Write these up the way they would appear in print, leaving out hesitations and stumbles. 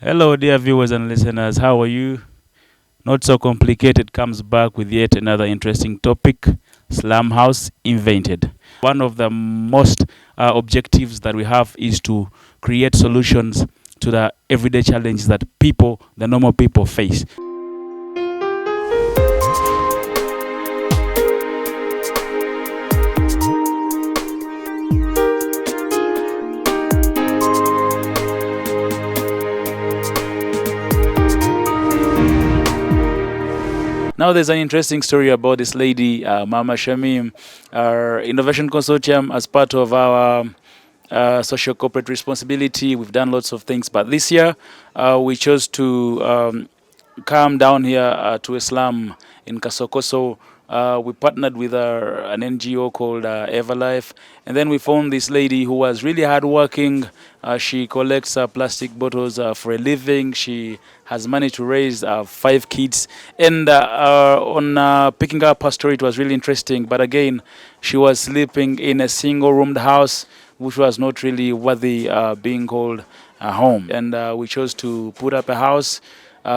Hello, dear viewers and listeners. How are you? Not So Complicated comes back with yet another interesting topic, Slum House Invented. One of the most objectives that we have is to create solutions to the everyday challenges that people, the normal people, face. Now there's an interesting story about this lady, Mama Shamim, our Innovation Consortium. As part of our social corporate responsibility, we've done lots of things, but this year we chose to come down here to a slum in Kasokoso. We partnered with an NGO called Everlife, and then we found this lady who was really hardworking. She collects plastic bottles for a living. She has managed to raise 5 kids. And on picking up her story, it was really interesting. But again, she was sleeping in a single-roomed house, which was not really worthy being called a home. And we chose to put up a house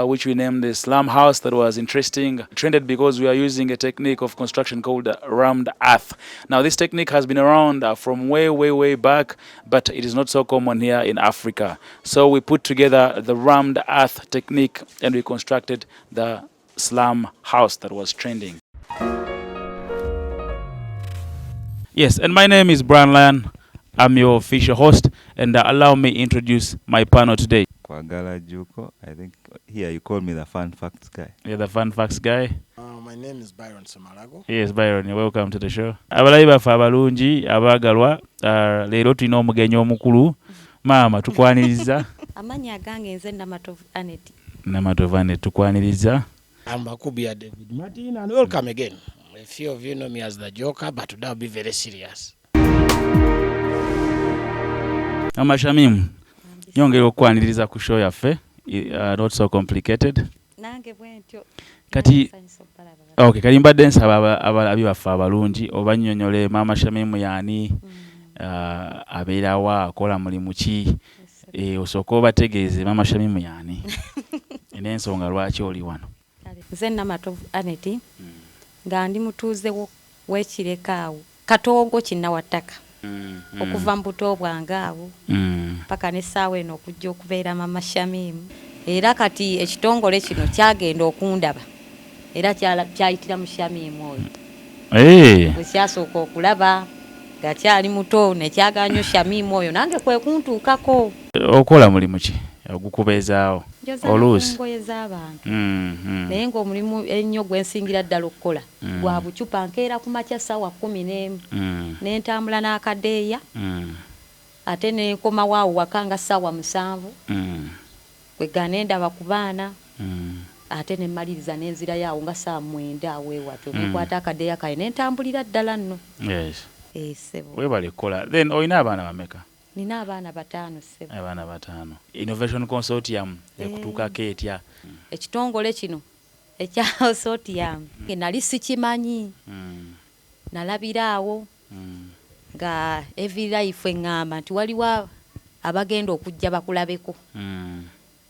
which we named the Slum House. That was interesting. Trended because we are using a technique of construction called rammed earth. Now, this technique has been around from way back, but it is not so common here in Africa. So we put together the rammed earth technique and we constructed the slum house that was trending. Yes, and my name is Brian Lyon. I'm your official host, and allow me introduce my panel today. I think here you call me the fun facts guy. You're the fun facts guy. My name is Byron Samalago. Yes, Byron, you're welcome to the show. Abalayi baffe abalungi abagalwa, leero tulina omugenyi omukulu. Maama tukwaniriza. Amanya gange nze Namatovu Anet. Namatovu Anet tukwaniriza. I'm Bakubia David Martin, and welcome again. A few of you know me as the Joker, but today I'll be very serious. Mama Shamim, nyongera okwaniriza ku show yaffe, Not So Complicated. Nange bwentyo. Kati okay, kali mbadde nsaba abalabi baffe abalungi obannyonnyole Mama Shamim yani abeerawa akola mulimu ki, osooka obategeeze Mama Shamim yani n'ensonga lwaki oli wano. Nze Namatovu Anet nga ndi mutuuze w'ekirekaawo Katongo kinnawattaka. Okuva mu buto bwange awo paka n'essaawa eno okujja okubeera Mama Shamim. Era kati ekitongole kino kyagenda okundaba era kyayitira mu Shamim oyo. Bwe kyasooka okulaba nga kyali muto ne kyaganya Shamim oyo nange kwe kuntuukako. Okola mulimu ki ogukubeezaawo oluusi? Ngoye z'abantu. Naye ng'omulimu ennyo gwe nsingira ddala okukola gwa bucupa nkeera ku makya ssaawa 11 ne ntambula n'akadeeya ate ne nkoma waawo waka nga ssaawa 7 kwegga ne ndaba ku baana ate ne mmaliriza n'enzirayo awo nga ssaawa 9 awo ewatyo ne nkwata akadeeya kaye ne ntambulira ddala nno. Yes. Sebo. Weebale kukola. Then olina abaana bameka? Nina abaana 5 sebo. Abaana 5. Innovation Consortium ekutuukako etya? Ekitongole kino ekya Consortium nali sikimanyi. Nalabira awo nga Everlife eŋŋamba nti waliwo abagenda okujja bakulabeko.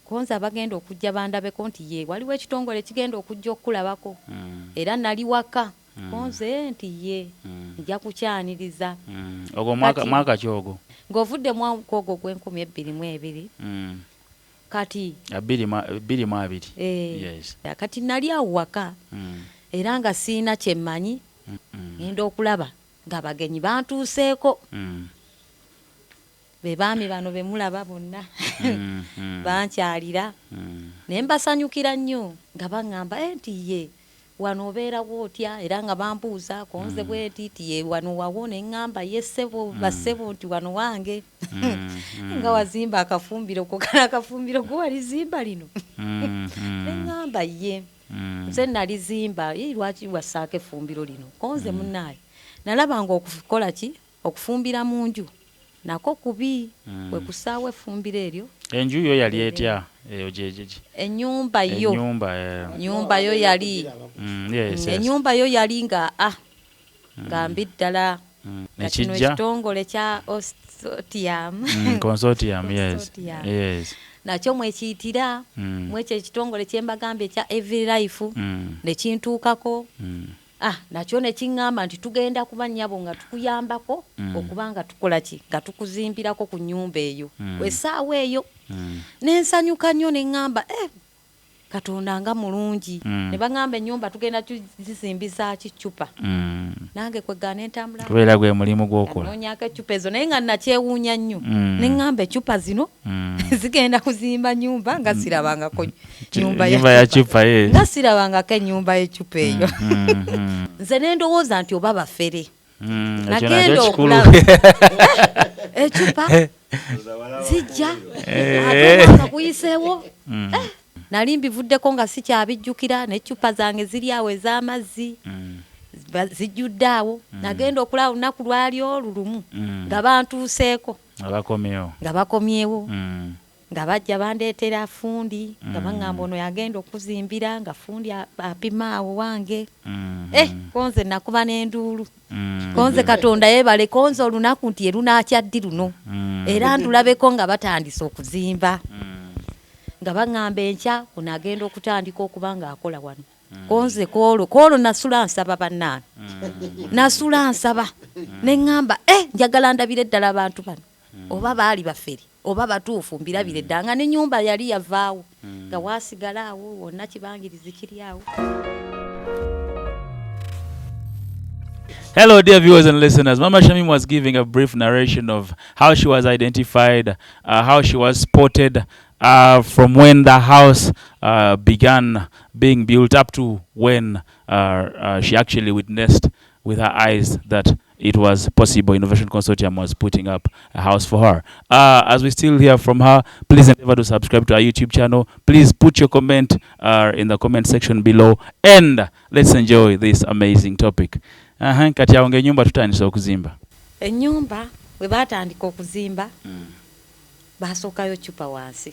Konza abagenda okujja bandabeko nti ye waliwo ekitongole kigenda okujja okulabako. Era nali waka konze nti ye nja kukyaniriza. Ogwo mwaka ki ogwo? Ng'ovudde mwaka ogwo gw'2022. Kati 22. Yes. Kati nali awo waka era nga siina kyemmanyi ngenda okulaba ng'abagenyi bantuuseeko. Be baami bano be mulaba bonna bankyalira ne mbasanyukira nnyo nga baŋŋamba nti ye wano obeerawo otya era nga bambuuza konze bweti ti ye wano wawo ne ŋŋamba ye ssebo bassebo nti wano wange nga wazimba akafumbiro ko kana akafumbiro gwe walizimba lino ne ŋŋamba ye nze nalizimba lwaki wasaako effumbiro lino konze munnaaye nalabanga okukola ki okufumbira mu nju nako kubi kwe kusaawa effumbiro eryo. Enju yo yali etya eyo jejeje? Ennyumba yo. Ennyumba yo yali. Yes. Ennyumba yo yali nga nga mbi ddala. Nekijja ekitongole kya Consortium. Consortium, yes. Yes. nakyo mwekiyitira mwekyo ekitongole kyembagambye ekya Every Life ne kintuukako nakyo ne kiŋŋamba nti tugenda kuba nnyabo nga tukuyambako okuba nga tukola ki nga tukuzimbirako ku nnyumba eyo essaawa eyo n'ensanyuka nnyo ne ŋŋamba Katonda nga mulungi ne baŋŋamba ennyumba tugenda tuzizimbisa kicupa nange kwegana entambula kubeera gwe mulimu gw'okola noonyako ecupa ezo naye nga nakyewuunya nnyo ne ŋŋamba ecupa zino zigenda kuzimba nnyumba nga sirabangako nnyumba ya cupa nga sirabangako ennyumba y'ecupa eyo nze ne ndowooza nti oba bafere nagenda okulaba ecupa zijja ate nga kuyiseewo nali mbivuddeko nga sikyabijjukira n'eccupa zange ziri awo ez'amazzi zijjudde awo nagenda okulaba olunaku lwali olulumu nga bantuuseeko nga bakomyewo nga bajja bandeetera fundi nga baŋŋamba ono yagenda okuzimbira nga fundi apima awo wange konze nakuba n'enduulu konze Katonda yeebale konze olunaku nti yerunakyaddi luno era ndulabeko nga batandise okuzimba nga baŋŋamba enkya ono agenda okutandika okuba nga akola wano konze koolo nasula nsaba bannange nasula nsaba ne ŋŋamba njagala ndabire eddala abantu bano oba baali bafere oba batuufu mbirabire ddala nga n'ennyumba yali yavaawo nga waasigala awo wonna kibangirizi kiri awo. Hello, dear viewers and listeners. Mama Shamim was giving a brief narration of how she was identified, how she was spotted from when the house began being built up to when she actually witnessed with her eyes that it was possible. Innovation Consortium was putting up a house for her. As we still hear from her, please endeavor to subscribe to our YouTube channel. Please put your comment in the comment section below, and let's enjoy this amazing topic. Kati awo ng'ennyumba tutandise okuzimba. Ennyumba bwe baatandika okuzimba baasookayo cupa wansi.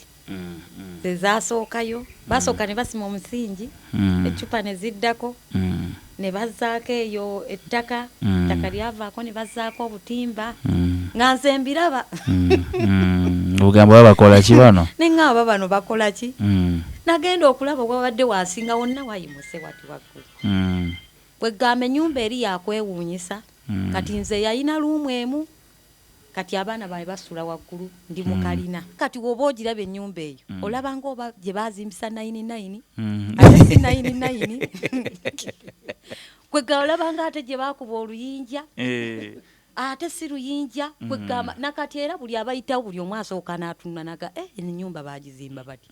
Ze zaasookayo basooka ne basima omusingi eccupa ne ziddako ne bazzaako eyo ettaka lyavaako ne bazzaako obutimba nga nze mbiraba ogamba babakola ki bano ne ŋŋamba bano bakola ki nagenda okulaba wabadde waasinga wonna wayimuse wati waggulu bwegamba ennyumba eri yakwewuunyisa kati nze yalina luumu emu kati abaana bae basula waggulu ndi mukalina kati woba ogiraba ennyumba eyo olaba ngaoba gye bazimbisa 99 ate si 99 kwegamba olabanga ate gye bakuba oluyinja ate si luyinja kwegamba nakati era buli abayitawo buli omu asooka n'atunula naga ennyumba bagizimba bati.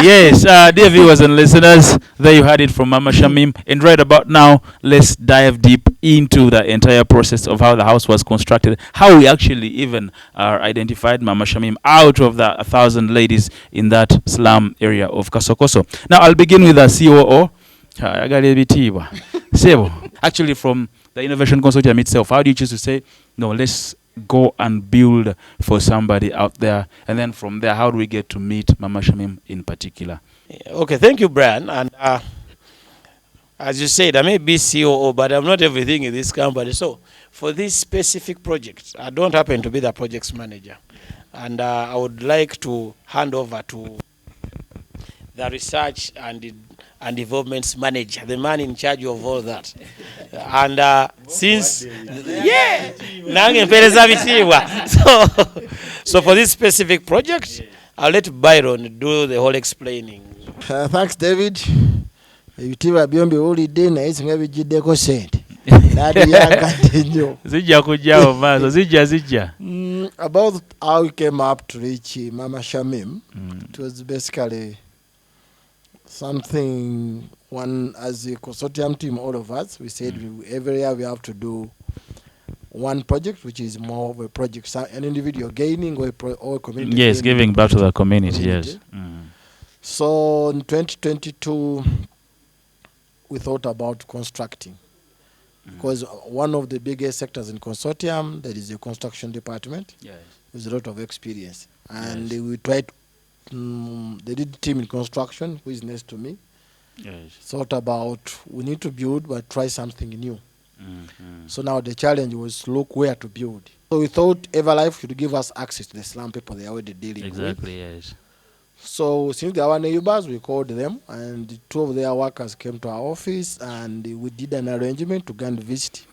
Yes, dear viewers and listeners, there you had it from Mama Shamim. And right about now, let's dive deep into the entire process of how the house was constructed, how we actually even identified Mama Shamim out of the 1,000 ladies in that slum area of Kasokoso. Now, I'll begin with the COO. Actually, from the Innovation Consortium itself, how do you choose to say, no, let's go and build for somebody out there, and then from there, how do we get to meet Mama Shamim in particular? Okay, thank you, Brian. And as you said, I may be COO, but I'm not everything in this company. So for this specific project, I don't happen to be the projects manager. And I would like to hand over to the research and developments manager, the man in charge of all that. And since, so for this specific project, I'll let Byron do the whole explaining. Thanks, David. Ibitiibwa byombi holiday naye singa bijiddeko sente. Zijja kujjawo maaso, zijja. About how we came up to reach Mama Shamim, it was basically something, as a consortium team, all of us, we said every year we have to do one project, which is more of a project, an individual gaining or community. Yes, giving back to the community, yes. So in 2022, we thought about constructing. Because one of the biggest sectors in consortium, there is a construction department. Yes. There's a lot of experience. And we tried, they did a team in construction, who is next to me. Yes. Thought about, we need to build, but try something new. So now the challenge was to look where to build. So we thought Everlife should give us access to the slum people they are already dealing with. Exactly, yes. So since they are our neighbors, we called them, and 2 of their workers came to our office, and we did an arrangement to go and visit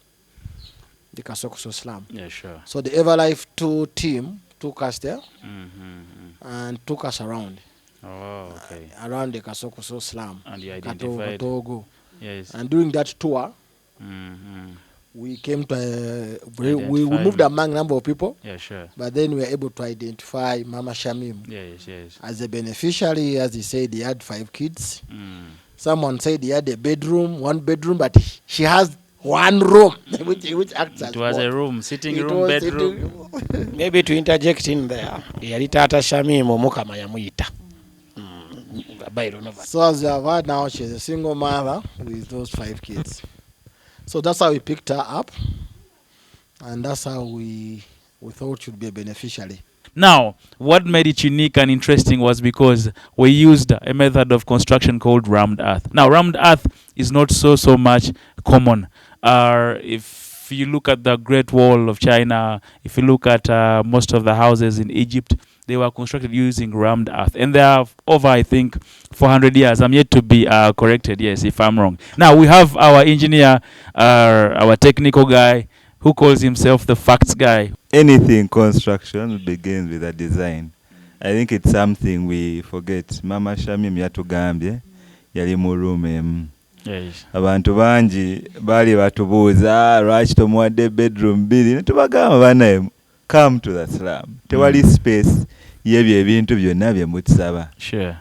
the Kasokoso slum. Yeah, sure. So the Everlife 2 team took us there and took us around. Oh, okay. Around the Kasokoso slum. And you identified. Katogo. Yes. And during that tour, we came to we moved among a number of people. Yeah, sure. But then we were able to identify Mama Shamim Yes. as a beneficiary. As he said, he had 5 kids. Someone said he had a bedroom, 1 bedroom, but she has 1 room, which acts as It was what? a room, sitting It room, was bedroom. Maybe to interject in there, yali taata Shamim omukama yamuyita. So as you have heard now, she's a single mother with those 5 kids. So that's how we picked her up, and that's how we thought she'd be a beneficiary. Now, what made it unique and interesting was because we used a method of construction called rammed earth. Now, rammed earth is not so much common. If you look at the Great Wall of China, if you look at most of the houses in Egypt, they were constructed using rammed earth. And they are over, I think, 400 years. I'm yet to be corrected, yes, if I'm wrong. Now, we have our engineer, our technical guy, who calls himself the facts guy. Anything construction begins with a design. I think it's something we forget. Mama Shamim yatugambye yali mu room emu. Yes. Abantu bangi bali batubuuza lwaki tomuwadde bedroom 2 ne tubagamba banaye come to the slum. Tewali space y'ebyo ebintu byonna bye mutusaba. Sure.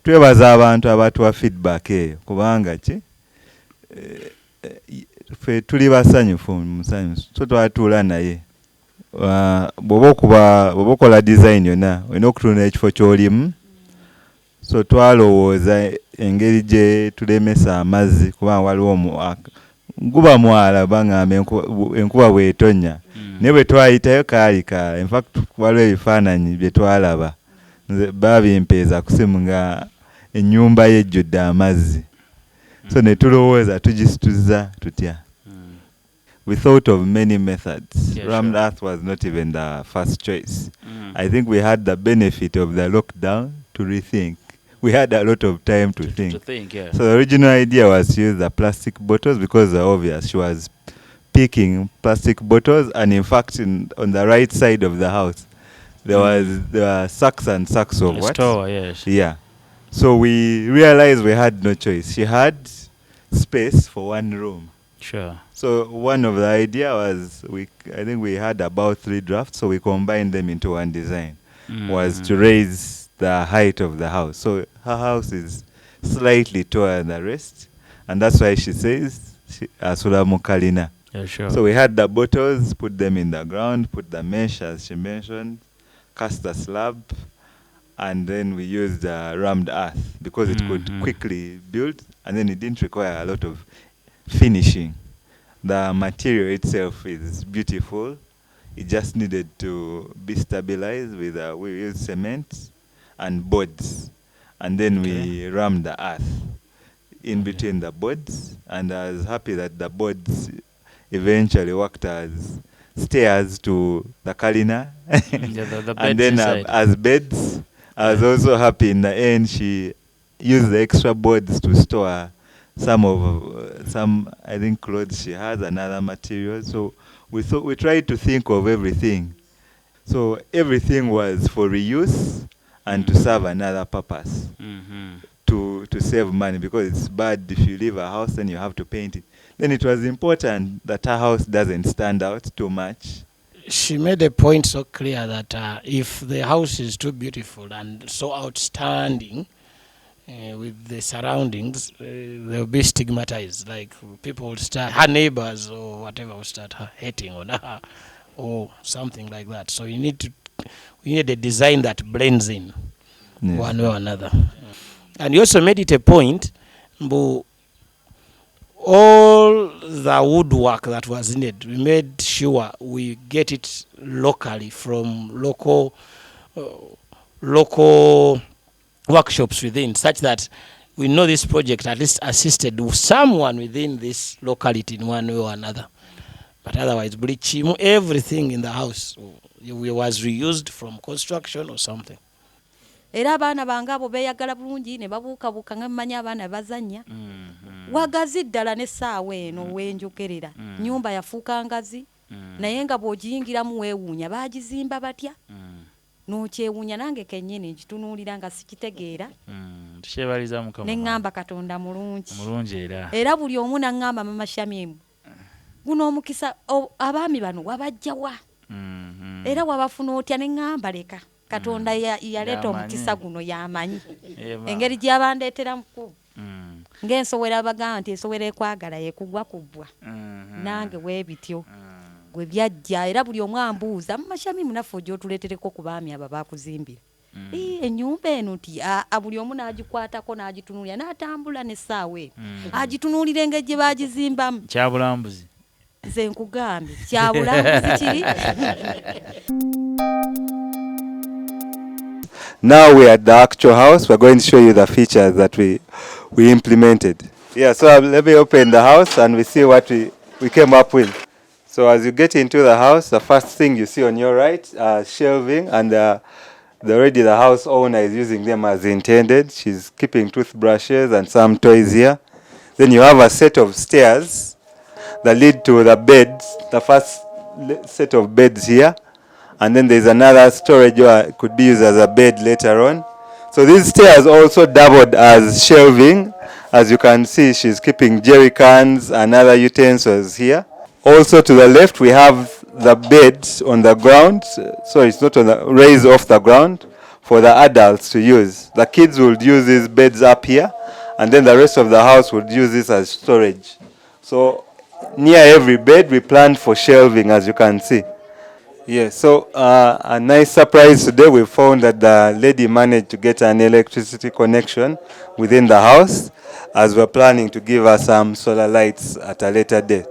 Twebaza abantu abatuwa feedback eyo kubanga ki ffe tuli basanyufu musanyufu so twatuula naye bw'oba okola design yonna olina okutuula ekifo ky'olimu. So twalowooza engeri gye tulemesa amazzi kubanga waliwo guba mwala bangamba enkuba bw'etonnya naye bwe twayitayo kaali kaala. In fact waliwo ebifaananyi bye twalaba babimpeeza ku simu nga ennyumba ye ejjudde amazzi. So ne tulowooza tugisituzza tutya. We thought of many methods. Yeah, Rammed sure. earth was not even the first choice. I think we had the benefit of the lockdown to rethink. We had a lot of time to think. To think, yeah. So the original idea was to use the plastic bottles because they're obvious. She was picking plastic bottles, and in fact, on the right side of the house, there were sacks and sacks of A what? store, yes. Yeah. So we realized we had no choice. She had space for 1 room. Sure. So one of the idea was I think we had about 3 drafts, so we combined them into one design. Was to raise the height of the house. So her house is slightly taller than the rest, and that's why she says Asula Mukalina. Yeah, sure. So we had the bottles, put them in the ground, put the mesh as she mentioned, cast the slab, and then we used rammed earth because it could quickly build, and then it didn't require a lot of finishing. The material itself is beautiful. It just needed to be stabilized with we used cement and boards, and then we rammed the earth in between the boards, and I was happy that the boards eventually worked as stairs to the Kalina the and then as beds. I was also happy in the end she used the extra boards to store some I think clothes she has and other materials. So we tried to think of everything. So everything was for reuse and to serve another purpose. To save money, because it's bad if you leave a house and you have to paint it. Then it was important that our house doesn't stand out too much. She made a point so clear that if the house is too beautiful and so outstanding with the surroundings, they'll be stigmatized. Like people will start, her neighbors or whatever will start hating on her or something like that. So we need a design that blends in one way or another. And you also made it a point, all the woodwork that was needed, we made sure we get it locally from local workshops within, such that we know this project at least assisted someone within this locality in one way or another. But otherwise, everything in the house was reused from construction or something. Era abaana bange abo beeyagala bulungi ne babuukabuuka nga mmanyi abaana bazannya. Wagazi ddala n'essaawa eno w'enjogerera. Nnyumba yafuuka ngazi. Naye nga bw'ogiyingiramu weewuunya baagizimba batya? N'okyewuunya nange kennyini nkitunuulira nga sikitegeera. Tukyebaliza Mukama. Ne ŋŋamba Katonda mulungi. Mulungi era. Era buli omu n'aŋŋamba Mama Shamim. Guno omukisa abaami bano wabajja wa? Era wabafuna otya ne ŋŋamba leka. Katonda yaleeta omukisa guno yamanyi. Engeri gyabandeeteramuku. Ng'ensowera bagamba nti ensowera ekwagala yeekugwa kubbwa. Nange weebityo. Gwe byajja era buli omu ambuuza Mama Shamim naffe ojja otuleetereko ku baami abo baakuzimbira. Ennyumba eno nti buli omu n'agikwatako n'agitunuulira n'atambula n'essaawa eno. Agitunuulira engeri gye baagizimbamu. Kyabulambuzi. Nze nkugambye kyabulambuzi kiri. Now we're at the actual house. We're going to show you the features that we implemented. Yeah, so let me open the house and we see what we came up with. So as you get into the house, the first thing you see on your right, shelving, and already the house owner is using them as intended. She's keeping toothbrushes and some toys here. Then you have a set of stairs that lead to the beds, the first set of beds here. And then there's another storage where it could be used as a bed later on. So these stairs also doubled as shelving. As you can see, she's keeping jerry cans and other utensils here. Also to the left, we have the bed on the ground. So it's not on the, raised off the ground for the adults to use. The kids would use these beds up here, and then the rest of the house would use this as storage. So near every bed, we planned for shelving, as you can see. Yeah, so a nice surprise today, we found that the lady managed to get an electricity connection within the house, as we're planning to give her some solar lights at a later date.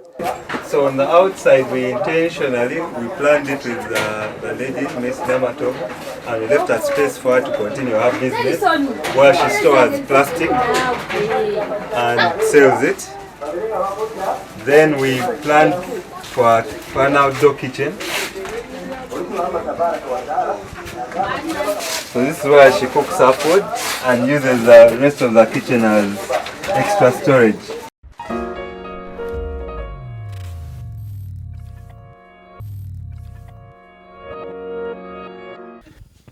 So on the outside, we intentionally, we planned it with the lady, Miss Namato, and we left a space for her to continue her business, where she stores plastic and sells it. Then we planned for an outdoor kitchen. So this is where she cooks her food and uses the rest of the kitchen as extra storage.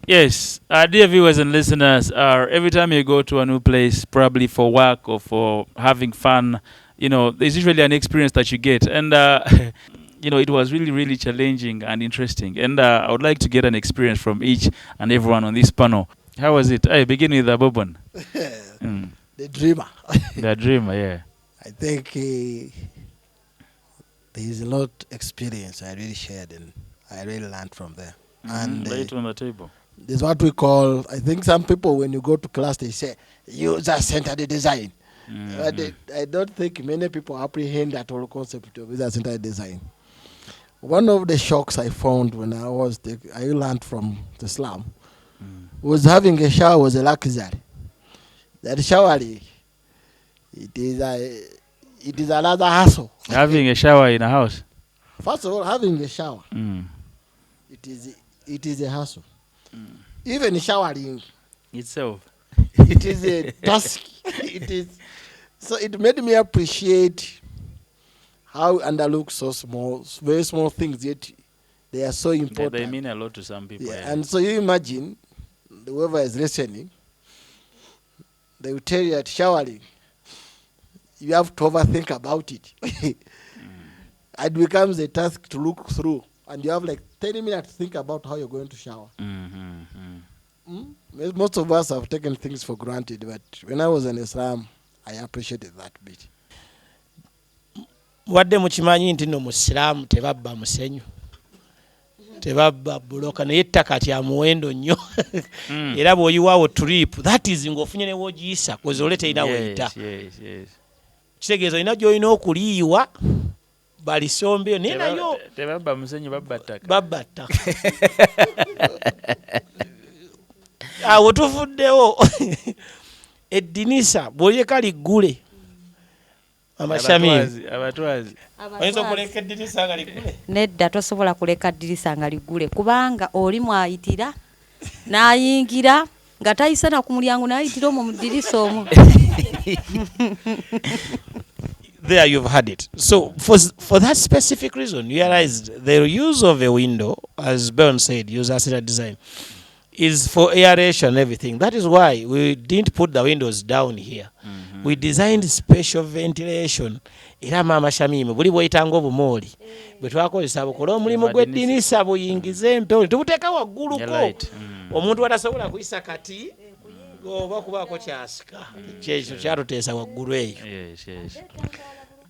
Yes, dear viewers and listeners, every time you go to a new place, probably for work or for having fun, you know, there's usually an experience that you get. And, you know, it was really, really challenging and interesting. And I would like to get an experience from each and everyone on this panel. How was it? I begin with Bobon. The dreamer. The dreamer, yeah. I think there is a lot experience I really shared and I really learned from there. And lay it on the table. There's what we call, I think some people when you go to class they say user-centered design. But I don't think many people apprehend that whole concept of user-centered design. One of the shocks I found when I learned from the slum was having a shower was a luxury. That shower, it is another hassle. Having a shower in a house? First of all, having a shower, it is a hassle. Even showering itself, it is a task. So it made me appreciate how underlook so small, very small things, yet they are so important. They mean a lot to some people. Yeah. And so you imagine, whoever is listening, they will tell you that showering, you have to overthink about it. It becomes a task to look through. And you have like 30 minutes to think about how you're going to shower. Most of us have taken things for granted, but when I was in Islam, I appreciated that bit. Wadde mukimanyi nti no musiramu tebabba musenyu tebabba buloka naye ettaka kya muwendo nnyo era bw'oyiwaawo trip that is ng'ofunye ne w'ogiyisa kozi ole terina weyita kitegeeza olina gy'olina okuliyiwa balisombeyo naye nayo tebabba musenyu babba ttaka awo tuvuddewo eddinisa bw'olyeka liggule Shamim abatwazi oyinza okuleka eddirisa nga liggule nedda tosobola kuleka ddirisa nga liggule kubanga oli mwayitira n'ayingira nga tayisa na ku mulyango n'ayitira omwo mu ddirisa omwo. There you've had it. So for that specific reason, you realized the use of a window, as Ben said, use asset design, is for aeration and everything. That is why we didn't put the windows down here. We designed special ventilation. Era Mama Shamim, buli bw'oyitanga obumooli bwe twakozesa bukola omulimu gw'eddinisa buyingize empewo tubuteeka wagguluko omuntu atasobola kuyisa kati oba kubaako kyasika kyekyo kyatuteesa waggulu eyo.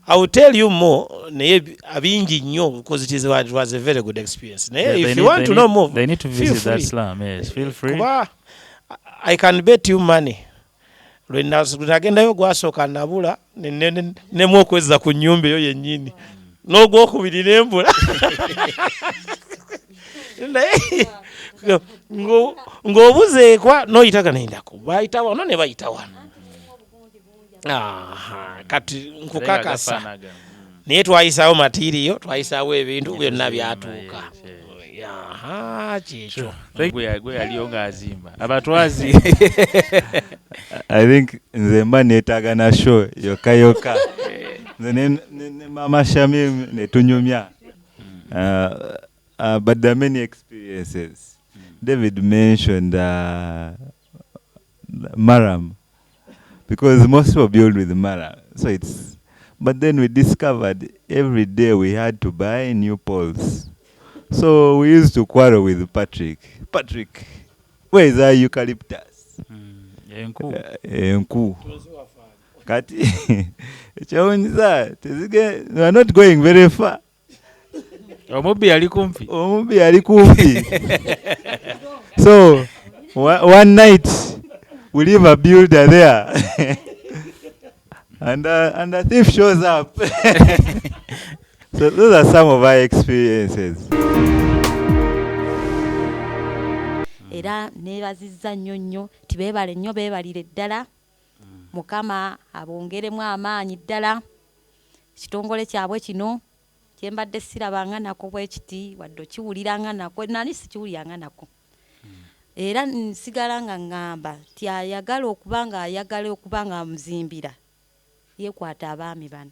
I will tell you more naye abingi nnyo because it was a very good experience. Naye if you want to know more, they need to visit that slum. Yes, feel free. Kuba I can bet you money. Lwenagendayo gwasooka nabula nemu okwezza ku nnyumba eyo yennyini n'ogwokubiri nembula naye ng'obuzeekwa n'oyita ganayindako bayita wano ne bayita wano. Kati nkukakasa naye twayisaawo matiriyo twayisaawo ebintu byonna byatuuka. Kyekyo gwe yaliyo ng'azimba abatwazi. I think nze mba neetaaga na show yokka nze ne Mama Shamim ne tunyumya. But there are many experiences. David mentioned Maram, because most people build with Maram. So but then we discovered every day we had to buy new poles. So we used to quarrel with Patrick. Patrick, where is our eucalyptus? Enku. Kati, we are not going very far. Omubi yali kumpi. So one night we leave a builder there, and the thief shows up. So those are some of our experiences. Era neebazizza nnyo tibeebale nnyo beebalire ddala Mukama abongeremu amaanyi ddala ekitongole kyabwe kino kyembadde sirabanga nako bwe kiti wadde kiwuliranga nako nani sikiwuliranga nako era nsigala nga ngamba ti ayagala okubanga muzimbira yeekwata abaami bano.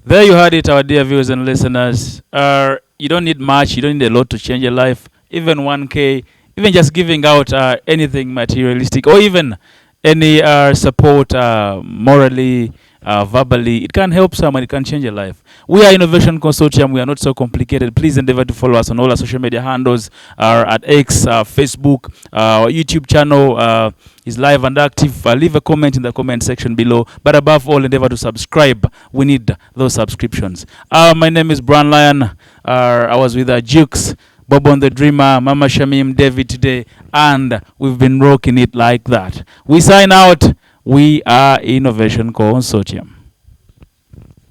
There you heard it, our dear viewers and listeners. You don't need much, you don't need a lot to change your life. Even 1K, even just giving out anything materialistic, or even any support morally, verbally, it can help someone, it can change your life. We are Innovation Consortium, we are not so complicated. Please endeavor to follow us on all our social media handles, at X, Facebook, our YouTube channel is live and active. Leave a comment in the comment section below, but above all, endeavor to subscribe. We need those subscriptions. My name is Brown Lion. I was with Jukes, Bobon the Dreamer, Mama Shamim, David today, and we've been rocking it like that. We sign out. We are Innovation Consortium.